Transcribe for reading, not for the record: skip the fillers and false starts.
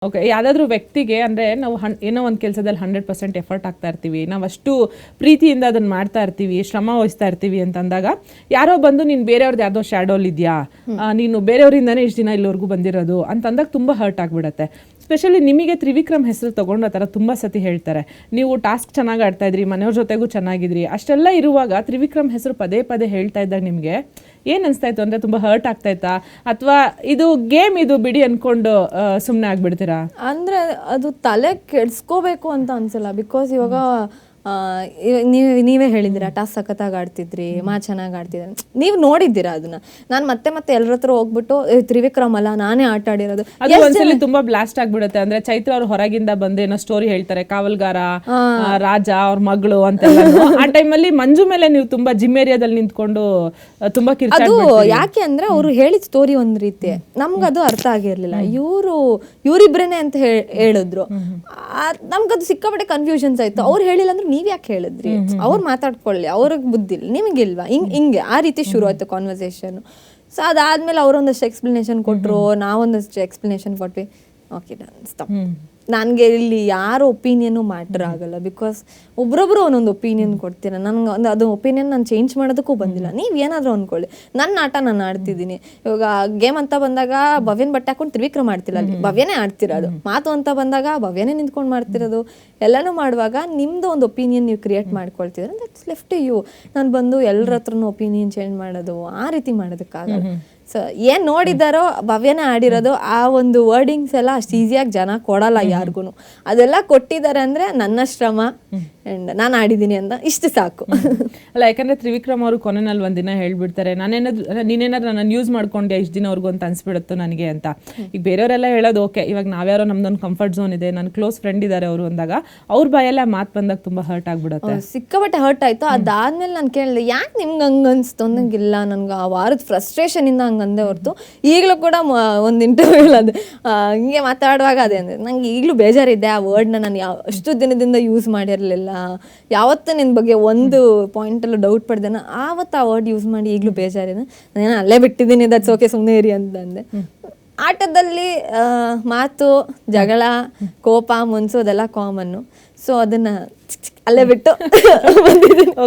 Okay. ಯಾವುದಾದ್ರೂ ವ್ಯಕ್ತಿಗೆ ಅಂದರೆ ನಾವು ಏನೋ ಒಂದು ಕೆಲಸದಲ್ಲಿ 100% ಎಫರ್ಟ್ ಆಗ್ತಾ ಇರ್ತೀವಿ, ನಾವು ಅಷ್ಟು ಪ್ರೀತಿಯಿಂದ ಅದನ್ನು ಮಾಡ್ತಾ ಇರ್ತೀವಿ, ಶ್ರಮ ವಹಿಸ್ತಾ ಇರ್ತೀವಿ ಅಂತಂದಾಗ ಯಾರೋ ಬಂದು ನೀನು ಬೇರೆಯವ್ರದ್ದು ಯಾವುದೋ ಶ್ಯಾಡೋಲ್ ಇದೆಯಾ, ನೀನು ಬೇರೆಯವರಿಂದನೇ ಇಷ್ಟು ದಿನ ಇಲ್ಲಿವರೆಗೂ ಬಂದಿರೋದು ಅಂತಂದಾಗ ತುಂಬ ಹರ್ಟ್ ಆಗಿಬಿಡುತ್ತೆ. ಸ್ಪೆಷಲಿ ನಿಮಗೆ ತ್ರಿವಿಕ್ರಮ್ ಹೆಸರು ತೊಗೊಂಡು ಆ ಥರ ತುಂಬ ಸತಿ ಹೇಳ್ತಾರೆ, ನೀವು ಟಾಸ್ಕ್ ಚೆನ್ನಾಗಿ ಆಡ್ತಾ ಇದ್ರಿ, ಮನೆಯವ್ರ ಜೊತೆಗೂ ಚೆನ್ನಾಗಿದ್ರಿ, ಅಷ್ಟೆಲ್ಲ ಇರುವಾಗ ತ್ರಿವಿಕ್ರಮ್ ಹೆಸರು ಪದೇ ಪದೇ ಹೇಳ್ತಾ ಇದ್ದಾಗ ನಿಮಗೆ ಏನು ಅನಿಸ್ತಾ ಇತ್ತು? ಅಂದರೆ ತುಂಬ ಹರ್ಟ್ ಆಗ್ತಾಯಿತ್ತಾ, ಅಥವಾ ಇದು ಗೇಮ್ ಇದು ಬಿಡಿ ಅಂದ್ಕೊಂಡು ಸುಮ್ಮನೆ ಆಗ್ಬಿಡ್ತೀರಾ? ಅಂದರೆ ಅದು ತಲೆ ಕೆಡ್ಸ್ಕೋಬೇಕು ಅಂತ ಅನ್ಸಲ್ಲ. ಬಿಕಾಸ್ ಇವಾಗ ನೀವೇ ಹೇಳಿದ್ದೀರಾ ಟಾಸ್ ಸಖತ್ತಾಗಿ ಆಡ್ತಿದ್ರಿ, ಚೆನ್ನಾಗಿ ಆಡ್ತಿದ್ರಿ, ನೀವು ನೋಡಿದ್ದೀರಾ ಅದನ್ನ. ನಾನು ಮತ್ತೆ ಎಲ್ಲರ ಹತ್ರ ಹೋಗ್ಬಿಟ್ಟು ತ್ರಿವಿಕ್ರಮ್ ಅಲ್ಲ ನಾನೇ ಆಟ ಆಡಿರೋದು, ಅದು ಒಂದ್ಸಲಿ ತುಂಬಾ ಬ್ಲಾಸ್ಟ್ ಆಗ್ಬಿಡುತ್ತೆ. ಅಂದ್ರೆ ಚೈತ್ರ ಅವ್ರು ಹೊರಗಿಂದ ಬಂದು ಏನೋ ಸ್ಟೋರಿ ಹೇಳ್ತಾರೆ, ಕಾವಲ್ಗಾರ ರಾಜ ಅವ್ರ ಮಗಳು ಅಂತೆಲ್ಲ. ಆ ಟೈಮಲ್ಲಿ ಮಂಜು ಮೇಲೆ ನೀವು ತುಂಬಾ ಜಿಮ್ ಏರಿಯಾದಲ್ಲಿ ನಿಂತ್ಕೊಂಡು ತುಂಬಾ ಅದು ಯಾಕೆ ಅಂದ್ರೆ ಅವ್ರು ಹೇಳಿದ ಸ್ಟೋರಿ ಒಂದ್ ರೀತಿ, ನಮ್ಗದು ಅರ್ಥ ಆಗಿರ್ಲಿಲ್ಲ. ಇವರಿಬ್ರೇನೆ ಅಂತ ಹೇಳಿದ್ರು, ನಮ್ಗದು ಸಿಕ್ಕಾಪಟ್ಟೆ ಕನ್ಫ್ಯೂಷನ್ಸ್ ಆಯ್ತು. ಅವ್ರು ಹೇಳಿಲ್ಲ ಅಂದ್ರೆ ನೀವ್ ಯಾಕೆ ಹೇಳಿದ್ರಿ, ಅವ್ರು ಮಾತಾಡ್ಕೊಳ್ಳಿ, ಅವ್ರಿಗೆ ಬುದ್ಧಿ ಇಲ್ಲ, ನಿಮಗಿಲ್ವಾ, ಹಿಂಗೆ ಆ ರೀತಿ ಶುರು ಆಯ್ತು ಕಾನ್ವರ್ಸೇಷನ್. ಸೊ ಅದಾದ್ಮೇಲೆ ಅವರೊಂದಷ್ಟು ಎಕ್ಸ್ಪ್ಲನೇಷನ್ ಕೊಟ್ರು, ನಾವೊಂದಷ್ಟು ಎಕ್ಸ್ಪ್ಲನೇಷನ್ ಕೊಟ್ವಿ. Okay stop. ನನಗೆ ಇಲ್ಲಿ ಯಾರ ಒಪಿನಿಯನ್ನು ಮ್ಯಾಟರ್ ಆಗಲ್ಲ. ಬಿಕಾಸ್ ಒಬ್ರೊಬ್ರು ಒಂದೊಂದು ಒಪಿನಿಯನ್ ಕೊಡ್ತೀರ, ನನಗೆ ಒಂದು ಅದು ಒಪಿನಿಯನ್ ನಾನು ಚೇಂಜ್ ಮಾಡೋದಕ್ಕೂ ಬಂದಿಲ್ಲ. ನೀವು ಏನಾದರೂ ಅಂದ್ಕೊಳ್ಳಿ, ನನ್ನ ಆಟ ನಾನು ಆಡ್ತಿದ್ದೀನಿ. ಇವಾಗ ಗೇಮ್ ಅಂತ ಬಂದಾಗ ಭವ್ಯನ ಬಟ್ಟೆ ಹಾಕೊಂಡು ತ್ರಿವಿಕ್ರಮ್ ಆಡ್ತಿಲ್ಲ, ಅಲ್ಲಿ ಭವ್ಯನೇ ಆಡ್ತಿರೋದು. ಮಾತು ಅಂತ ಬಂದಾಗ ಭವ್ಯನೇ ನಿಂತ್ಕೊಂಡು ಮಾಡ್ತಿರೋದು. ಎಲ್ಲನೂ ಮಾಡುವಾಗ ನಿಮ್ಮದು ಒಂದು ಒಪಿನಿಯನ್ ನೀವು ಕ್ರಿಯೇಟ್ ಮಾಡ್ಕೊಳ್ತಿದ್ರೆ ದಟ್ಸ್ ಲೆಫ್ಟ್ ಯು. ನಾನು ಬಂದು ಎಲ್ಲರ ಹತ್ರನೂ ಒಪಿನಿಯನ್ ಚೇಂಜ್ ಮಾಡೋದು ಆ ರೀತಿ ಮಾಡೋದಕ್ಕಾಗಲ್ಲ. ಸೊ ಏನು ನೋಡಿದಾರೋ ಭವ್ಯನೇ ಆಡಿರೋದು, ಆ ಒಂದು ವರ್ಡಿಂಗ್ಸ್ ಎಲ್ಲ ಅಷ್ಟು ಈಸಿಯಾಗಿ ಜನ ಕೊಡಲ್ಲ ಯಾರಿಗೂ. ಅದೆಲ್ಲ ಕೊಟ್ಟಿದ್ದಾರೆ ಅಂದರೆ ನನ್ನ ಶ್ರಮ ಆ್ಯಂಡ್ ನಾನು ಆಡಿದ್ದೀನಿ ಅಂತ ಇಷ್ಟು ಸಾಕು. ಅಲ್ಲ, ಯಾಕಂದರೆ ತ್ರಿವಿಕ್ರಮ್ ಅವರು ಕೊನೆಯಲ್ಲಿ ಒಂದಿನ ಹೇಳ್ಬಿಡ್ತಾರೆ, ನೀನೇನಾದ್ರು ನನ್ನನ್ನು ಯೂಸ್ ಮಾಡ್ಕೊಂಡೆ ಇಷ್ಟು ದಿನವರೆಗೂ ಅಂತ ಅನ್ಸ್ಬಿಡುತ್ತೋ ನನಗೆ ಅಂತ. ಈಗ ಬೇರೆಯವರೆಲ್ಲ ಹೇಳೋದು ಓಕೆ, ಇವಾಗ ನಾವ್ಯಾರೋ ನಮ್ದೊಂದು ಕಂಫರ್ಟ್ ಝೋನ್ ಇದೆ, ನನ್ನ ಕ್ಲೋಸ್ ಫ್ರೆಂಡ್ ಇದ್ದಾರೆ ಅವರು ಅಂದಾಗ ಅವ್ರ ಬಾಯೆಲ್ಲ ಮಾತು ಬಂದಾಗ ತುಂಬ ಹರ್ಟ್ ಆಗ್ಬಿಡುತ್ತೆ. ಸಿಕ್ಕಾಪಟ್ಟೆ ಹರ್ಟ್ ಆಯಿತು. ಅದಾದ್ಮೇಲೆ ನಾನು ಕೇಳಿದೆ, ಯಾಕೆ ನಿಮ್ಗೆ ಹಂಗೆ ಅನಿಸ್ತು ಅನ್ನಂಗಿಲ್ಲ. ನನಗೆ ಆ ವಾರದ ಫ್ರಸ್ಟ್ರೇಷನಿಂದ ಹಂಗೆ ಅಂದೆ ಹೊರತು, ಈಗಲೂ ಕೂಡ ಒಂದು ಇಂಟರ್ವ್ಯೂ ಅದು ಹಿಂಗೆ ಮಾತಾಡುವಾಗ ಅದೇ ಅಂದರೆ ನಂಗೆ ಈಗಲೂ ಬೇಜಾರಿದೆ. ಆ ವರ್ಡ್ನ ನಾನು ಅಷ್ಟು ದಿನದಿಂದ ಯೂಸ್ ಮಾಡಿರಲಿಲ್ಲ. ಯಾವತ್ತೂ ನಿನ್ನ ಬಗ್ಗೆ ಒಂದು ಪಾಯಿಂಟಲ್ಲೂ ಡೌಟ್ ಪಡ್ದೇನ, ಆವತ್ತು ಆ ವರ್ಡ್ ಯೂಸ್ ಮಾಡಿ ಈಗಲೂ ಬೇಜಾರಿದೆ. ನಾನು ಅಲ್ಲೇ ಬಿಟ್ಟಿದ್ದೀನಿ, ದಟ್ಸ್ ಓಕೆ, ಸುಮ್ಮನೆ ಇರಿ ಅಂತಂದೆ. ಆಟದಲ್ಲಿ ಮಾತು, ಜಗಳ, ಕೋಪ, ಮುನ್ಸು ಅದೆಲ್ಲ ಕಾಮನ್ನು. ಸೊ ಅದನ್ನು ಅಲ್ಲೇ ಬಿಟ್ಟು ಬಂದಿದ್ದೀನಿ.